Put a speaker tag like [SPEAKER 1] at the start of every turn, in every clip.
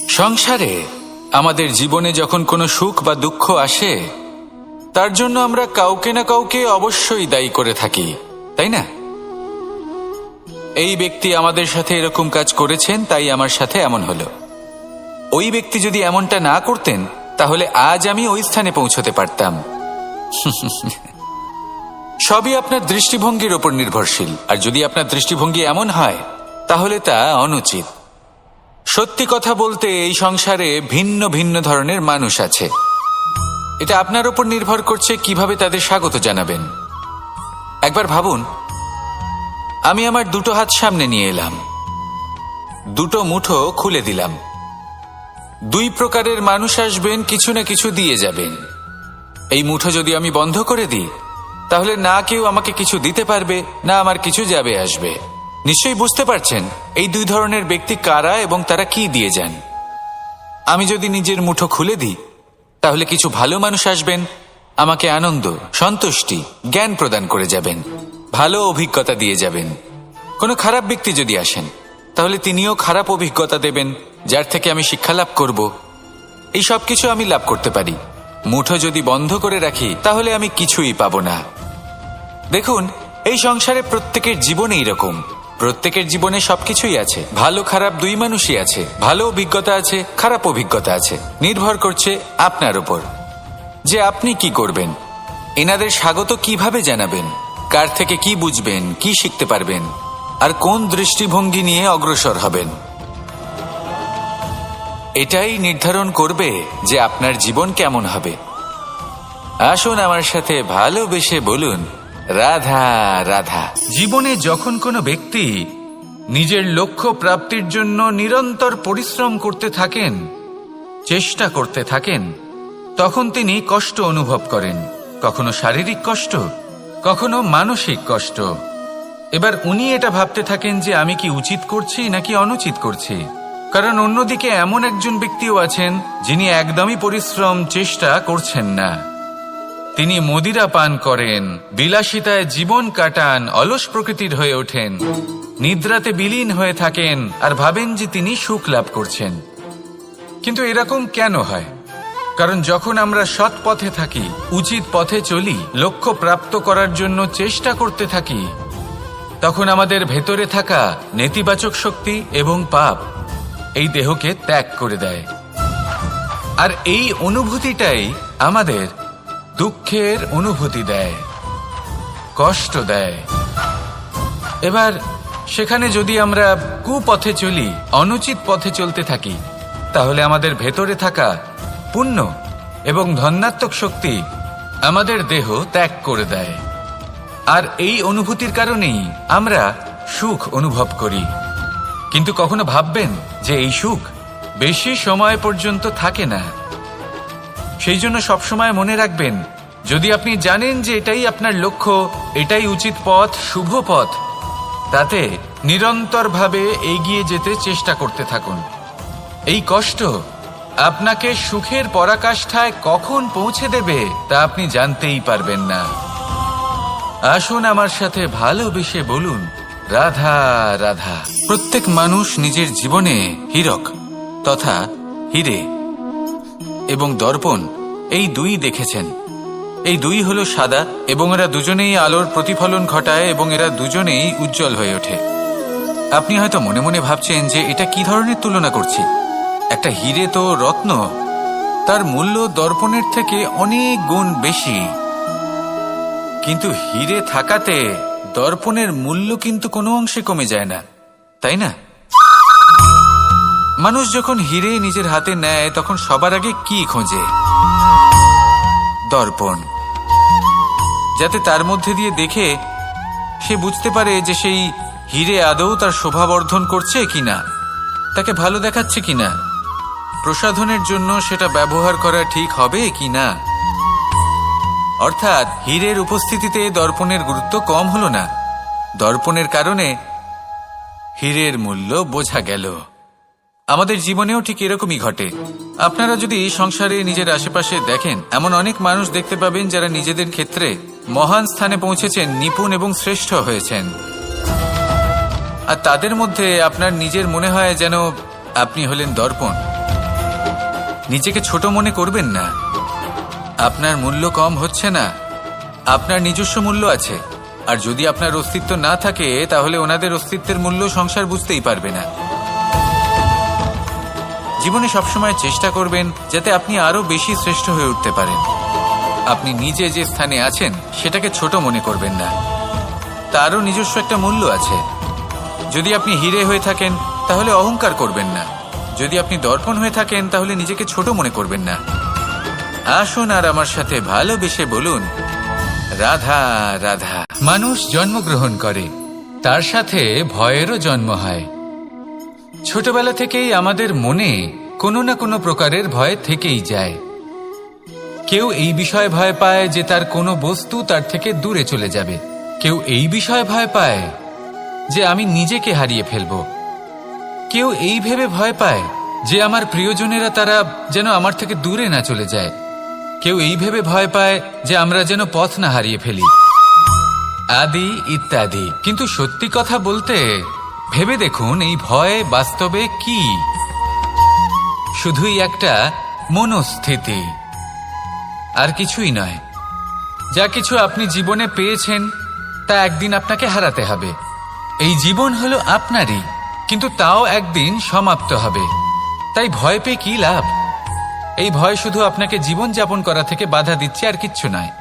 [SPEAKER 1] সংসারে আমাদের জীবনে যখন কোনো সুখ বা দুঃখ আসে, তার জন্য আমরা কাউকে না কাউকে অবশ্যই দায়ী করে থাকি, তাই না? এই ব্যক্তি আমাদের সাথে এরকম কাজ করেছেন, তাই আমার সাথে এমন হলো। ওই ব্যক্তি যদি এমনটা না করতেন, তাহলে আজ আমি ওই স্থানে পৌঁছতে পারতাম। সবই আপনার দৃষ্টিভঙ্গির ওপর নির্ভরশীল, আর যদি আপনার দৃষ্টিভঙ্গি এমন হয়, তাহলে তা অনুচিত। সত্যি কথা বলতে, এই সংসারে ভিন্ন ভিন্ন ধরনের মানুষ আছে। এটা আপনার উপর নির্ভর করছে কিভাবে তাদের স্বাগত জানাবেন। একবার ভাবুন, আমি আমার দুটো হাত সামনে নিয়ে এলাম, দুটো মুঠো খুলে দিলাম। দুই প্রকারের মানুষ আসবেন, কিছু না কিছু দিয়ে যাবেন। এই মুঠো যদি আমি বন্ধ করে দিই, তাহলে না কেউ আমাকে কিছু দিতে পারবে, না আমার কিছু যাবে আসবে। নিশ্চয়ই বুঝতে পারছেন এই দুই ধরনের ব্যক্তি কারা এবং তারা কি দিয়ে যান। আমি যদি নিজের মুঠো খুলে দিই, তাহলে কিছু ভালো মানুষ আসবেন, আমাকে আনন্দ, সন্তুষ্টি, জ্ঞান প্রদান করে যাবেন, ভালো অভিজ্ঞতা দিয়ে যাবেন। কোনো খারাপ ব্যক্তি যদি আসেন, তাহলে তিনিও খারাপ অভিজ্ঞতা দেবেন, যার থেকে আমি শিক্ষা লাভ করব। এই সব কিছু আমি লাভ করতে পারি। মুঠো যদি বন্ধ করে রাখি, তাহলে আমি কিছুই পাবো না। দেখুন, এই সংসারে প্রত্যেকের জীবনে এরকম। প্রত্যেকের জীবনে সবকিছুই আছে, ভালো খারাপ দুই মানুষই আছে। ভালো অভিজ্ঞতা আছে, খারাপ অভিজ্ঞতা আছে। নির্ভর করছে আপনার উপর যে আপনি কি করবেন, এনাদের স্বাগত কিভাবে জানাবেন, কার থেকে কি বুঝবেন, কি শিখতে পারবেন, আর কোন দৃষ্টিভঙ্গি নিয়ে অগ্রসর হবেন। এটাই নির্ধারণ করবে যে আপনার জীবন কেমন হবে। আসুন আমার সাথে ভালোবেসে বলুন, রাধা রাধা। জীবনে যখন কোনো ব্যক্তি নিজের লক্ষ্য প্রাপ্তির জন্য নিরন্তর পরিশ্রম করতে থাকেন, চেষ্টা করতে থাকেন, তখন তিনি কষ্ট অনুভব করেন। কখনো শারীরিক কষ্ট, কখনো মানসিক কষ্ট। এবার উনি এটা ভাবতে থাকেন যে আমি কি উচিত করছি নাকি অনুচিত করছি। কারণ অন্যদিকে এমন একজন ব্যক্তিও আছেন যিনি একদমই পরিশ্রম, চেষ্টা করছেন না। তিনি মদিরা পান করেন, বিলাসিতায় জীবন কাটান, অলস প্রকৃতির হয়ে ওঠেন, নিদ্রাতে বিলীন হয়ে থাকেন আর ভাবেন যে তিনি সুখ লাভ করছেন। কিন্তু এরকম কেন হয়? কারণ যখন আমরা সৎ পথে থাকি, উচিত পথে চলি, লক্ষ্য প্রাপ্ত করার জন্য চেষ্টা করতে থাকি, তখন আমাদের ভেতরে থাকা নেতিবাচক শক্তি এবং পাপ এই দেহকে ত্যাগ করে দেয়। আর এই অনুভূতিটাই আমাদের দুঃখের অনুভূতি দেয়, কষ্ট দেয়। এবার সেখানে যদি আমরা কুপথে চলি, অনুচিত পথে চলতে থাকি, তাহলে আমাদের ভেতরে থাকা পুণ্য এবং ধনাত্মক শক্তি আমাদের দেহ ত্যাগ করে দেয়। আর এই অনুভূতির কারণেই আমরা সুখ অনুভব করি। কিন্তু কখনো ভাববেন যে এই সুখ বেশি সময় পর্যন্ত থাকে না। সেই জন্য সবসময় মনে রাখবেন, যদি আপনি জানেন যে এটাই আপনার লক্ষ্য, এটাই উচিত পথ, শুভ পথ, তাতে নিরন্তরভাবে এগিয়ে যেতে চেষ্টা করতে থাকুন। এই কষ্ট আপনাকে সুখের পরাকাষ্ঠায় কখন পৌঁছে দেবে তা আপনি জানতেই পারবেন না। আসুন আমার সাথে ভালোবেসে বলুন, রাধা রাধা। প্রত্যেক মানুষ নিজের জীবনে হীরক তথা হীরে এবং দর্পণ এই দুই দেখেছেন। এই দুই হলো সাদা এবং এরা দুজনেই আলোর প্রতিফলন ঘটায় এবং এরা দুজনেই উজ্জ্বল হয়ে ওঠে। আপনি হয়তো মনে মনে ভাবছেন যে এটা কি ধরনের তুলনা করছি। একটা হীরে তো রত্ন, তার মূল্য দর্পণের থেকে অনেক গুণ বেশি। কিন্তু হীরে থাকাতে দর্পণের মূল্য কিন্তু কোনো অংশে কমে যায় না, তাই না? মানুষ যখন হীরে নিজের হাতে নেয়, তখন সবার আগে কি খোঁজে? দর্পণ, যাতে তার মধ্যে দিয়ে দেখে সে বুঝতে পারে যে সেই হীরে আদৌ তার শোভাবর্ধন করছে কিনা, তাকে ভালো দেখাচ্ছে কিনা, প্রসাধনের জন্য সেটা ব্যবহার করা ঠিক হবে কিনা। অর্থাৎ হীরের উপস্থিতিতে দর্পণের গুরুত্ব কম হলো না। দর্পণের কারণে হীরের মূল্য বোঝা গেল। আমাদের জীবনেও ঠিক এরকমই ঘটে। আপনারা যদি সংসারে নিজের আশেপাশে দেখেন, এমন অনেক মানুষ দেখতে পাবেন যারা নিজেদের ক্ষেত্রে মহান স্থানে পৌঁছেছেন, নিপুণ এবং শ্রেষ্ঠ হয়েছেন। আর তাদের মধ্যে আপনার নিজের মনে হয় যেন আপনি হলেন দর্পণ। নিজেকে ছোট মনে করবেন না। আপনার মূল্য কম হচ্ছে না, আপনার নিজস্ব মূল্য আছে। আর যদি আপনার অস্তিত্ব না থাকে তাহলে ওনাদের অস্তিত্বের মূল্য সংসার বুঝতেই পারবে না। জীবনে সবসময় চেষ্টা করবেন যাতে আপনি আরো বেশি শ্রেষ্ঠ হয়ে উঠতে পারেন। আপনি নিজে যে স্থানে আছেন সেটাকে ছোট মনে করবেন না, তারও নিজস্ব একটা মূল্য আছে। যদি আপনি হিরে হয়ে থাকেন তাহলে অহংকার করবেন না, যদি আপনি দর্পণ হয়ে থাকেন তাহলে নিজেকে ছোট মনে করবেন না। আসুন আর আমার সাথে ভালোবেসে বলুন, রাধা রাধা। মানুষ জন্মগ্রহণ করে, তার সাথে ভয়েরও জন্ম হয়। ছোটবেলা থেকেই আমাদের মনে কোনো না কোনো প্রকারের ভয় থেকেই যায়। কেউ এই বিষয়ে ভয় পায় যে তার কোনো বস্তু তার থেকে দূরে চলে যাবে। কেউ এই বিষয়ে ভয় পায় যে আমি নিজেকে হারিয়ে ফেলব। কেউ এই ভেবে ভয় পায় যে আমার প্রিয়জনেরা তারা যেন আমার থেকে দূরে না চলে যায়। কেউ এই ভেবে ভয় পায় যে আমরা যেন পথ না হারিয়ে ফেলি, আদি ইত্যাদি। কিন্তু সত্যি কথা বলতে ভেবে দেখুন, এই ভয় বাস্তবে কি? শুধুই একটা মনোস্থিতি, আর কিছুই নয়। যা কিছু আপনি জীবনে পেয়েছেন তা একদিন আপনাকে হারাতে হবে। এই জীবন হলো আপনারই, কিন্তু তাও একদিন সমাপ্ত হবে। তাই ভয় পেয়ে কি লাভ? এই ভয় শুধু আপনাকে জীবন যাপন করা থেকে বাধা দিচ্ছে, আর কিচ্ছু নয়।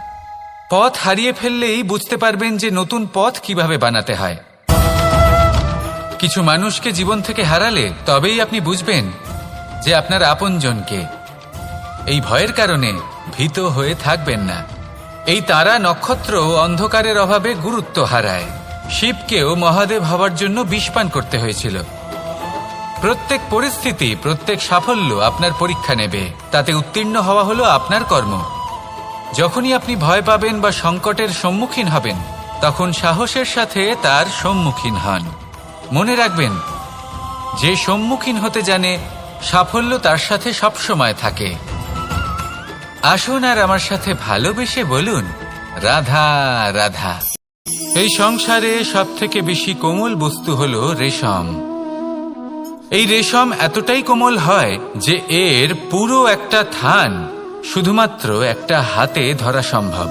[SPEAKER 1] পথ হারিয়ে ফেললেই বুঝতে পারবেন যে নতুন পথ কিভাবে বানাতে হয়। কিছু মানুষকে জীবন থেকে হারালে তবেই আপনি বুঝবেন যে আপনার আপনজনকে। এই ভয়ের কারণে ভীত হয়ে থাকবেন না। এই তারা নক্ষত্র অন্ধকারের অভাবে গুরুত্ব হারায়। শিবকেও মহাদেব হওয়ার জন্য বিষপান করতে হয়েছিল। প্রত্যেক পরিস্থিতি, প্রত্যেক সাফল্য আপনার পরীক্ষা নেবে, তাতে উত্তীর্ণ হওয়া হলো আপনার কর্ম। যখনই আপনি ভয় পাবেন বা সংকটের সম্মুখীন হবেন, তখন সাহসের সাথে তার সম্মুখীন হন। মনে রাখবেন, যে সম্মুখীন হতে জানে সাফল্য তার সাথে সবসময় থাকে। আসুন আর আমার সাথে ভালোবেসে বলুন, রাধা রাধা। এই সংসারে সবথেকে বেশি কোমল বস্তু হলো রেশম। এই রেশম এতটাই কোমল হয় যে এর পুরো একটা থান শুধুমাত্র একটা হাতে ধরা সম্ভব।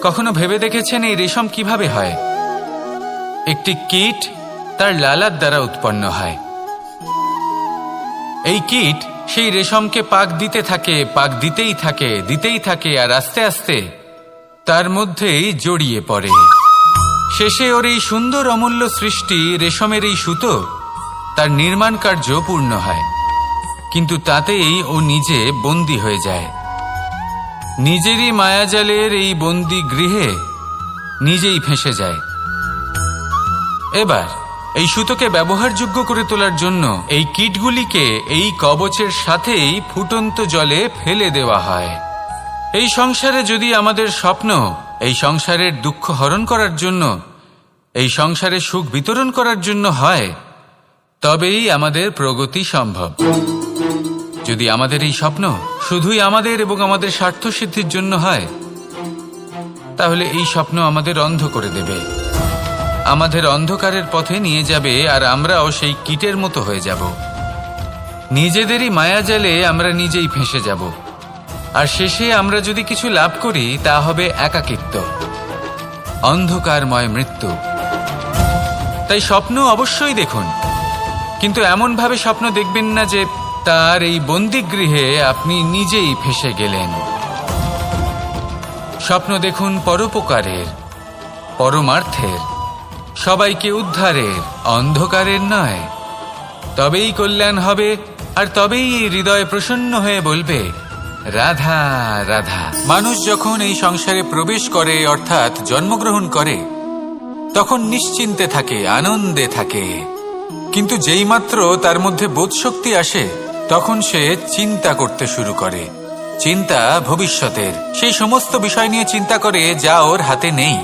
[SPEAKER 1] কখনো ভেবে দেখেছেন এই রেশম কিভাবে হয়? একটি কীট তার লালার দ্বারা উৎপন্ন হয়। এই কীট সেই রেশমকে পাক দিতে থাকে, পাক দিতেই থাকে, আর আস্তে আস্তে তার মধ্যেই জড়িয়ে পড়ে। শেষে ওর এই সুন্দর অমূল্য সৃষ্টি রেশমের এই সুতো, তার নির্মাণ কার্য পূর্ণ হয়। কিন্তু তাতেই ও নিজে বন্দী হয়ে যায়। নিজেরই মায়াজালের এই বন্দী গৃহে নিজেই ফেঁসে যায়। এবার এই সুতোকে ব্যবহারযোগ্য করে তোলার জন্য এই কীটগুলিকে এই কবচের সাথেই ফুটন্ত জলে ফেলে দেওয়া হয়। এই সংসারে যদি আমাদের স্বপ্ন এই সংসারের দুঃখ হরণ করার জন্য, এই সংসারে সুখ বিতরণ করার জন্য হয়, তবেই আমাদের প্রগতি সম্ভব। যদি আমাদের এই স্বপ্ন শুধুই আমাদের এবং আমাদের স্বার্থ সিদ্ধির জন্য হয়, তাহলে এই স্বপ্ন আমাদের অন্ধ করে দেবে, আমাদের অন্ধকারের পথে নিয়ে যাবে, আর আমরাও সেই কীটের মতো হয়ে যাব। নিজেদেরই মায়াজালে আমরা নিজেই ফেঁসে যাব, আর শেষে আমরা যদি কিছু লাভ করি তা হবে একাকিত্ব, অন্ধকারময় মৃত্যু। তাই স্বপ্ন অবশ্যই দেখুন, কিন্তু এমনভাবে স্বপ্ন দেখবেন না যে তার এই বন্দিগৃহে আপনি নিজেই ফেঁসে গেলেন। স্বপ্ন দেখুন পরোপকারের, পরমার্থের, সবাইকে উদ্ধারের, অন্ধকারের নয়। তবেই কল্যাণ হবে, আর তবেই এই হৃদয় প্রসন্ন হয়ে বলবে, রাধা রাধা। মানুষ যখন এই সংসারে প্রবেশ করে, অর্থাৎ জন্মগ্রহণ করে, তখন নিশ্চিন্তে থাকে, আনন্দে থাকে। কিন্তু যেইমাত্র তার মধ্যে বোধশক্তি আসে, তখন সে চিন্তা করতে শুরু করে। চিন্তা ভবিষ্যতের, সেই সমস্ত বিষয় নিয়ে চিন্তা করে যা ওর হাতে নেই।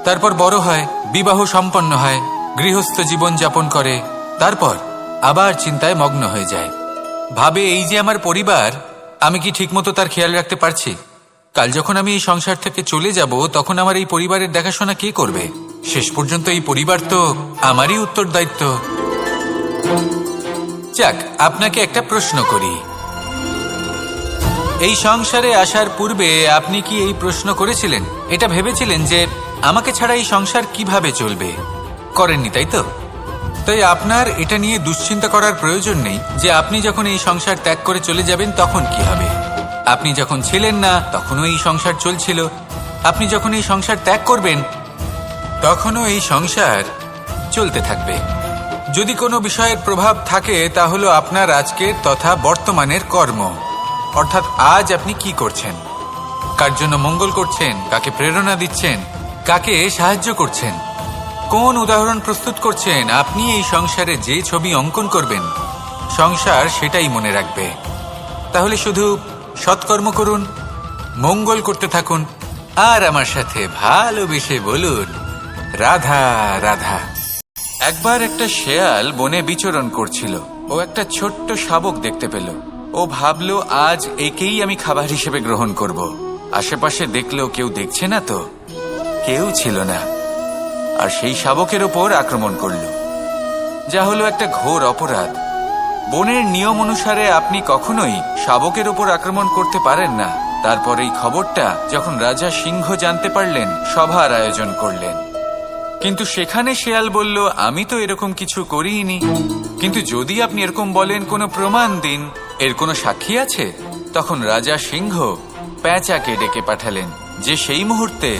[SPEAKER 1] তারপর বড় হয়, বিবাহ সম্পন্ন হয়, গৃহস্থ জীবন যাপন করে, তারপর আবার চিন্তায় মগ্ন হয়ে যায়। ভাবে, এই যে আমার পরিবার, আমি কি ঠিকমতো তার খেয়াল রাখতে পারছি? কাল যখন আমি এই সংসার থেকে চলে যাব, তখন আমার এই পরিবারের দেখাশোনা কে করবে? শেষ পর্যন্ত এই পরিবার তো আমারই উত্তরদায়িত্ব। যাক, আপনাকে একটা প্রশ্ন করি। এই সংসারে আসার পূর্বে আপনি কি এই প্রশ্ন করেছিলেন, এটা ভেবেছিলেন যে আমাকে ছাড়া এই সংসার কিভাবে চলবে? করেননি, তাই তো? তাই আপনার এটা নিয়ে দুশ্চিন্তা করার প্রয়োজন নেই যে আপনি যখন এই সংসার ত্যাগ করে চলে যাবেন তখন কি হবে। আপনি যখন ছিলেন না তখনও এই সংসার চলছিল, আপনি যখন এই সংসার ত্যাগ করবেন তখনও এই সংসার চলতে থাকবে। যদি কোনো বিষয়ের প্রভাব থাকে তা হলো আপনার আজকের তথা বর্তমানের কর্ম, অর্থাৎ আজ আপনি কি করছেন, কার জন্য মঙ্গল করছেন, কাকে প্রেরণা দিচ্ছেন, কাকে সাহায্য করছেন, কোন উদাহরণ প্রস্তুত করছেন। আপনি এই সংসারে যে ছবি অঙ্কন করবেন সংসার সেটাই মনে রাখবে। তাহলে শুধু সৎকর্ম করুন, মঙ্গল করতে থাকুন, আর আমার সাথে ভালোবেসে বলুন রাধা রাধা। একবার একটা শেয়াল বনে বিচরণ করছিল। ও একটা ছোট্ট শাবক দেখতে পেল। ও ভাবল, আজ একেই আমি খাবার হিসেবে গ্রহণ করব। আশেপাশে দেখলো কেউ দেখছে না তো, কেউ ছিল না, আর সেই শাবকের ওপর আক্রমণ করল, যা হলো একটা ঘোর অপরাধ। বনের নিয়ম অনুসারে আপনি কখনোই শাবকের ওপর আক্রমণ করতে পারেন না। তারপর এই খবরটা যখন রাজা সিংহ জানতে পারলেন, সভার আয়োজন করলেন। কিন্তু সেখানে শেয়াল বলল, আমি তো এরকম কিছু করিনি। কিন্তু যদি আপনি এরকম বলেন, কোনো প্রমাণ দিন, এর কোনো সাক্ষী আছে? তখন রাজা সিংহ পেঁচাকে ডেকে পাঠালেন, যে সেই মুহূর্তে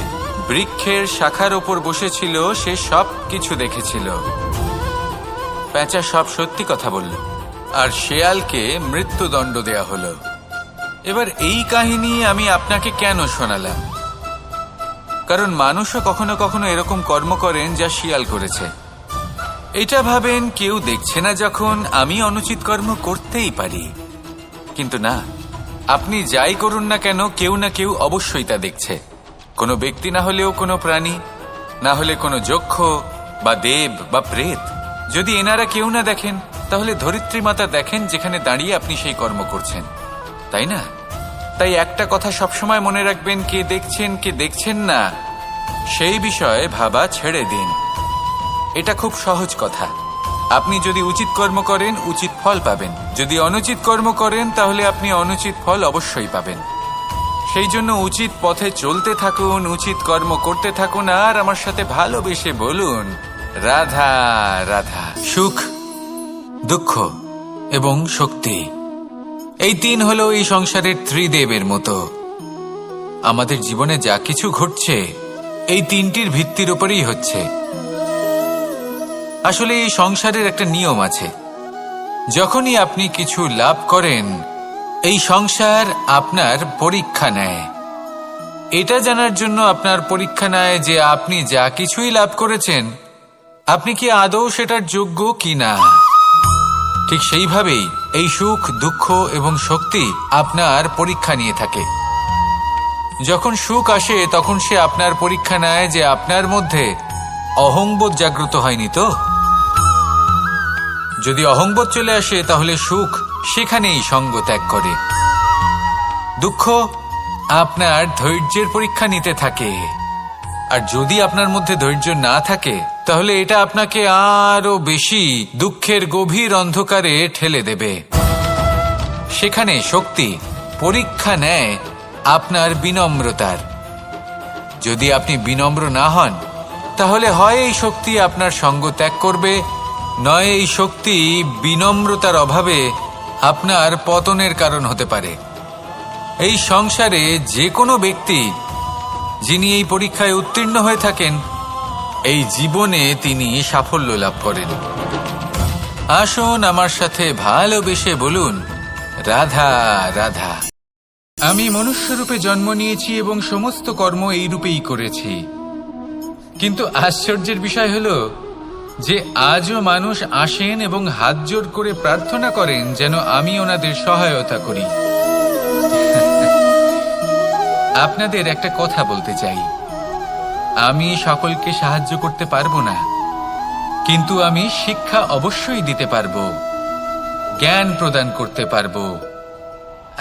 [SPEAKER 1] বৃক্ষের শাখার ওপর বসেছিল, সে সব কিছু দেখেছিল। পেঁচা সব সত্যি কথা বলল, আর শেয়ালকে মৃত্যুদণ্ড দেয়া হলো। এবার এই কাহিনী আমি আপনাকে কেন শোনালাম? কারণ মানুষও কখনো কখনো এরকম কর্ম করেন যা শিয়াল করেছে। এটা ভাবেন কেউ দেখছে না, যখন আমি অনুচিত কর্ম করতেই পারি। কিন্তু না, আপনি যাই করুন না কেন, কেউ না কেউ অবশ্যই তা দেখছে। কোনো ব্যক্তি না হলেও কোনো প্রাণী, না হলে কোনো যক্ষ বা দেব বা প্রেত। যদি এনারা কেউ না দেখেন, তাহলে ধরিত্রী মাতা দেখেন, যেখানে দাঁড়িয়ে আপনি সেই কর্ম করছেন, তাই না? তাই একটা কথা সবসময় মনে রাখবেন, কে দেখছেন কে দেখছেন না সেই বিষয়ে ভাবা ছেড়ে দিন। এটা খুব সহজ কথা। আপনি যদি উচিত কর্ম করেন, উচিত ফল পাবেন। যদি অনুচিত কর্ম করেন, তাহলে আপনি অনুচিত ফল অবশ্যই পাবেন। সেই জন্য উচিত পথে চলতে থাকুন, উচিত কর্ম করতে থাকুন, আর আমার সাথে ভালোবেসে বলুন রাধা রাধা। সুখ, দুঃখ এবং শক্তি, এই তিন হলো এই সংসারের ত্রিদেবের মতো। আমাদের জীবনে যা কিছু ঘটছে এই তিনটির ভিত্তির উপরেই হচ্ছে। আসলে এই সংসারের একটা নিয়ম আছে, যখনই আপনি কিছু লাভ করেন, এই সংসার আপনার পরীক্ষা নেয়। এটা জানার জন্য আপনার পরীক্ষা নেয় যে আপনি যা কিছুই লাভ করেছেন, আপনি কি আদৌ সেটার যোগ্য কিনা। ঠিক সেইভাবেই এই সুখ, দুঃখ এবং শক্তি আপনার পরীক্ষা নিয়ে থাকে। যখন সুখ আসে, তখন সে আপনার পরীক্ষা নেয় যে আপনার মধ্যে অহংবোধ জাগ্রত হয়নি তো। যদি অহংবোধ চলে আসে, তাহলে সুখ সেখানেই সঙ্গ ত্যাগ করে। দুঃখ আপনার ধৈর্যের পরীক্ষা নিতে থাকে, আর যদি আপনার মধ্যে ধৈর্য না থাকে, তাহলে এটা আপনাকে আরো বেশি দুঃখের গভীর অন্ধকারে ঠেলে দেবে। সেখানে শক্তি পরীক্ষা নেয় আপনার বিনম্রতার। যদি আপনি বিনম্র না হন, তাহলে হয় এই শক্তি আপনার সঙ্গ ত্যাগ করবে, নয় এই শক্তি বিনম্রতার অভাবে আপনার পতনের কারণ হতে পারে। এই সংসারে যে কোনো ব্যক্তি যিনি এই পরীক্ষায় উত্তীর্ণ হয়ে থাকেন, এই জীবনে তিনি সাফল্য লাভ করেন। আসুন আমার সাথে ভালোবেসে বলুন রাধা রাধা। আমি মনুষ্যরূপে জন্ম নিয়েছি এবং সমস্ত কর্ম এই রূপেই করেছি। কিন্তু আশ্চর্যের বিষয় হলো যে আজও মানুষ আসেন এবং হাত জোড় করে প্রার্থনা করেন যেন আমি ওনাদের সহায়তা করি। আপনাদের একটা কথা বলতে চাই, আমি সকলকে সাহায্য করতে পারবো না, কিন্তু আমি শিক্ষা অবশ্যই দিতে পারবো, জ্ঞান প্রদান করতে পারবো।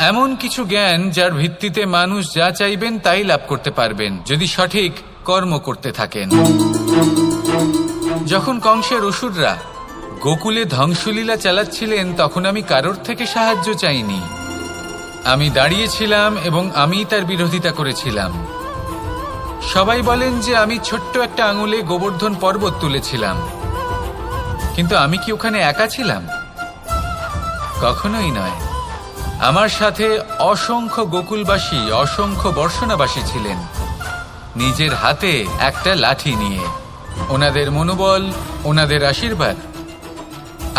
[SPEAKER 1] এমন কিছু জ্ঞান যার ভিত্তিতে মানুষ যা চাইবেন তাই লাভ করতে পারবেন, যদি সঠিক কর্ম করতে থাকেন। যখন কংসের অসুররা গোকুলে ধ্বংসলীলা চালাচ্ছিলেন তখন আমি কারোর থেকে সাহায্য চাইনি। আমি দাঁড়িয়েছিলাম এবং আমি তার বিরোধিতা করেছিলাম। সবাই বলেন যে আমি ছোট্ট একটা আঙুলে গোবর্ধন পর্বত তুলেছিলাম, কিন্তু আমি কি ওখানে একা ছিলাম? কখনোই নয়। আমার সাথে অসংখ্য গোকুলবাসী, অসংখ্য বর্ষণাবাসী ছিলেন, নিজের হাতে একটা লাঠি নিয়ে। ওনাদের মনোবল, ওনাদের আশীর্বাদ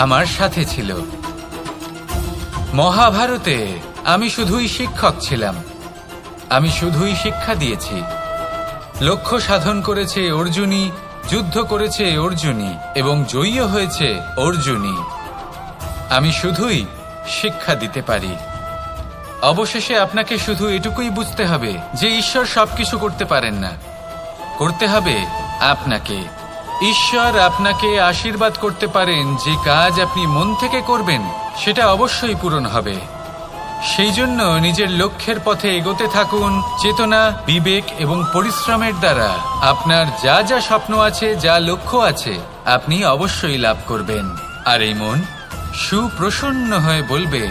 [SPEAKER 1] আমার সাথে ছিল। মহাভারতে আমি শুধুই শিক্ষক ছিলাম, আমি শুধুই শিক্ষা দিয়েছি। লক্ষ্য সাধন করেছে অর্জুনই, যুদ্ধ করেছে অর্জুনই এবং জয়ীও হয়েছে অর্জুনই। আমি শুধুই শিক্ষা দিতে পারি। অবশেষে আপনাকে শুধু এটুকুই বুঝতে হবে যে ঈশ্বর সবকিছু করতে পারেন না, করতে হবে আপনাকে। ঈশ্বর আপনাকে আশীর্বাদ করতে পারেন যে কাজ আপনি মন থেকে করবেন সেটা অবশ্যই পূরণ হবে। সেই জন্য নিজের লক্ষ্যের পথে এগোতে থাকুন। চেতনা, বিবেক এবং পরিশ্রমের দ্বারা আপনার যা যা স্বপ্ন আছে, যা লক্ষ্য আছে, আপনি অবশ্যই লাভ করবেন। আর এই মন সুপ্রসন্ন হয়ে বলবে,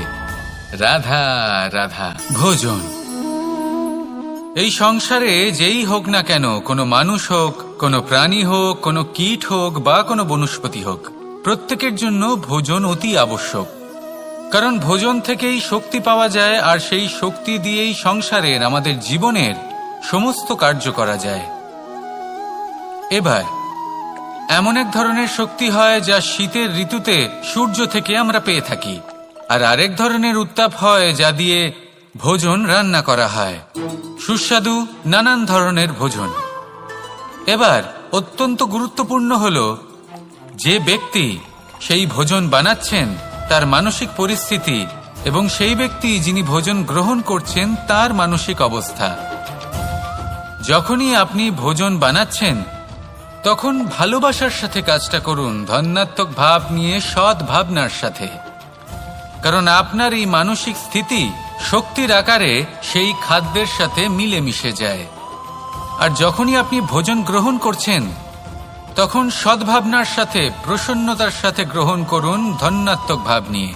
[SPEAKER 1] রাধা রাধা। ভোজন। এই সংসারে যেই হোক না কেন, কোনো মানুষ হোক, কোনো প্রাণী হোক, কোনো কীট হোক বা কোনো বনস্পতি হোক, প্রত্যেকের জন্য ভোজন অতি আবশ্যক। কারণ ভোজন থেকেই শক্তি পাওয়া যায়, আর সেই শক্তি দিয়েই সংসারের, আমাদের জীবনের সমস্ত কার্য করা যায়। এবার এমন এক ধরনের শক্তি হয় যা শীতের ঋতুতে সূর্য থেকে আমরা পেয়ে থাকি, আর আরেক ধরনের উত্তাপ হয় যা দিয়ে ভোজন রান্না করা হয়, সুস্বাদু নানান ধরনের ভোজন। এবার অত্যন্ত গুরুত্বপূর্ণ হলো যে ব্যক্তি সেই ভোজন বানাচ্ছেন তার মানসিক পরিস্থিতি এবং সেই ব্যক্তি যিনি ভোজন গ্রহণ করছেন তার মানসিক অবস্থা। যখনই আপনি ভোজন বানাচ্ছেন তখন ভালোবাসার সাথে কাজটা করুন, ধন্যাত্মক ভাব নিয়ে, সৎ ভাবনার সাথে। কারণ আপনার এই মানসিক স্থিতি শক্তির আকারে সেই খাদ্যের সাথে মিলেমিশে যায়। আর যখনই আপনি ভোজন গ্রহণ করছেন তখন সদ্ভাবনার সাথে, প্রসন্নতার সাথে গ্রহণ করুন, ধন্যাত্মক ভাব নিয়ে।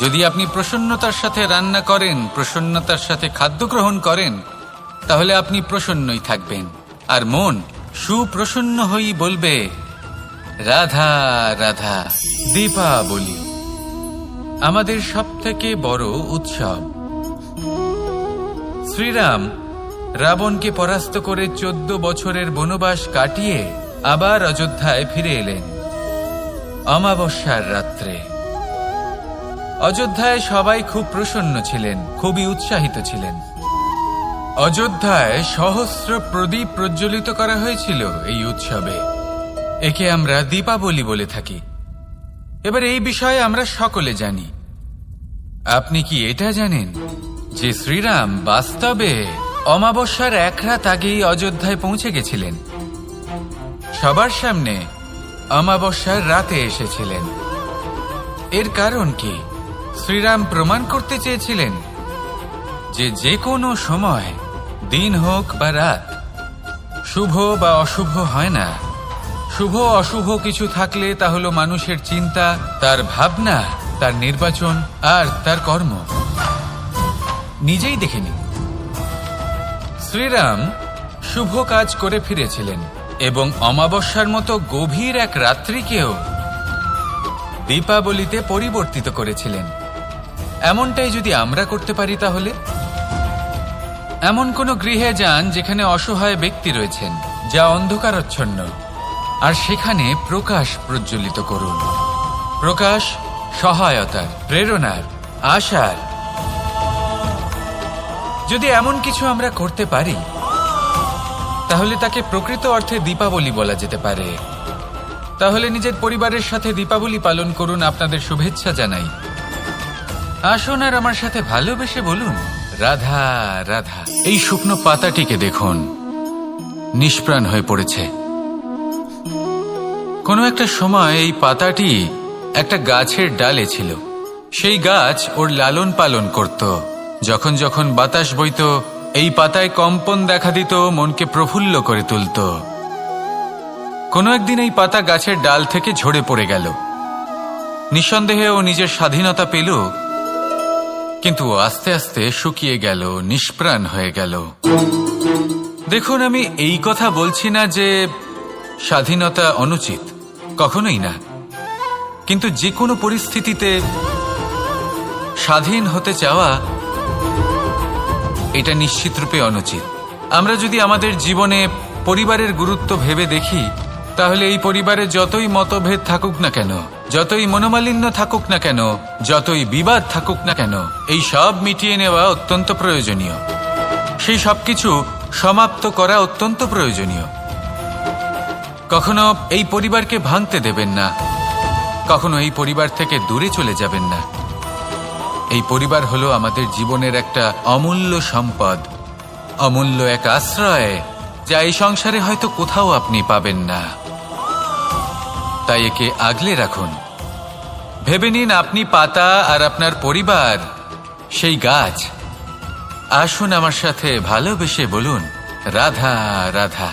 [SPEAKER 1] যদি আপনি প্রসন্নতার সাথে রান্না করেন, প্রসন্নতার সাথে খাদ্য গ্রহণ করেন, তাহলে আপনি প্রসন্নই থাকবেন। আর মন সুপ্রসন্ন হয়েই বলবে, রাধা রাধা। দীপাবলি আমাদের সবথেকে বড় উৎসব। শ্রীরাম রাবণকে পরাস্ত করে 14 বছরের বনবাস কাটিয়ে আবার অযোধ্যায় ফিরে এলেন অমাবস্যার রাত্রে। অযোধ্যায় সবাই খুব প্রসন্ন ছিলেন, খুবই উৎসাহিত ছিলেন। অযোধ্যায় সহস্র প্রদীপ প্রজ্বলিত করা হয়েছিল এই উৎসবে। একে আমরা দীপাবলি বলে থাকি। এবার এই বিষয়ে আমরা সকলে জানি। আপনি কি এটা জানেন যে শ্রীরাম বাস্তবে অমাবস্যার এক রাত আগেই অযোধ্যায় পৌঁছে গেছিলেন? সবার সামনে অমাবস্যার রাতে এসেছিলেন। এর কারণ কি? শ্রীরাম প্রমাণ করতে চেয়েছিলেন যে যে কোনো সময়, দিন হোক বা রাত, শুভ বা অশুভ হয় না। শুভ অশুভ কিছু থাকলে তা হলো মানুষের চিন্তা, তার ভাবনা, তার নির্বাচন আর তার কর্ম। নিজেই দেখে নিন, শ্রীরাম শুভ কাজ করে ফিরেছিলেন এবং অমাবস্যার মতো গভীর এক রাত্রিকেও দীপাবলিতে পরিবর্তিত করেছিলেন। এমনটাই যদি আমরা করতে পারি, তাহলে এমন কোনো গৃহে যান যেখানে অসহায় ব্যক্তি রয়েছেন, যা অন্ধকারাচ্ছন্ন, আর সেখানে প্রকাশ প্রজ্বলিত করুন। প্রকাশ সহায়তার, প্রেরণার, আশার। যদি এমন কিছু আমরা করতে পারি তাহলে তাকে প্রকৃত অর্থে দীপাবলি বলা যেতে পারে। তাহলে নিজের পরিবারের সাথে দীপাবলি পালন করুন। আপনাদের শুভেচ্ছা জানাই। আসুন আর আমার সাথে ভালোবেসে বলুন, রাধা রাধা। এই শুকনো পাতাটিকে দেখুন, নিষ্প্রাণ হয়ে পড়েছে। কোনো একটা সময় এই পাতাটি একটা গাছের ডালে ছিল। সেই গাছ ওর লালন পালন করত। যখন যখন বাতাস বইত, এই পাতায় কম্পন দেখা দিত, মনকে প্রফুল্ল করে তুলত। কোনো একদিন এই পাতা গাছের ডাল থেকে ঝরে পড়ে গেল। নিঃসন্দেহে ও নিজের স্বাধীনতা পেল, কিন্তু আস্তে আস্তে শুকিয়ে গেল, নিষ্প্রাণ হয়ে গেল। দেখুন, আমি এই কথা বলছি না যে স্বাধীনতা অনুচিত, কখনোই না। কিন্তু যে কোনো পরিস্থিতিতে স্বাধীন হতে চাওয়া এটা নিশ্চিতরূপে অনুচিত। আমরা যদি আমাদের জীবনে পরিবারের গুরুত্ব ভেবে দেখি, তাহলে এই পরিবারে যতই মতভেদ থাকুক না কেন, যতই মনোমালিন্য থাকুক না কেন, যতই বিবাদ থাকুক না কেন, এই সব মিটিয়ে নেওয়া অত্যন্ত প্রয়োজনীয়। সেই সবকিছু সমাপ্ত করা অত্যন্ত প্রয়োজনীয়। কখনো এই পরিবারকে ভাঙতে দেবেন না, কখনো এই পরিবার থেকে দূরে চলে যাবেন না। এই পরিবার হলো আমাদের জীবনের একটা অমূল্য সম্পদ, অমূল্য এক আশ্রয়, যা এই সংসারে হয়তো কোথাও আপনি পাবেন না। তাই একে আগলে রাখুন। ভেবে নিন আপনি পাতা আর আপনার পরিবার সেই গাছ। আসুন আমার সাথে ভালোবেসে বলুন, রাধা রাধা।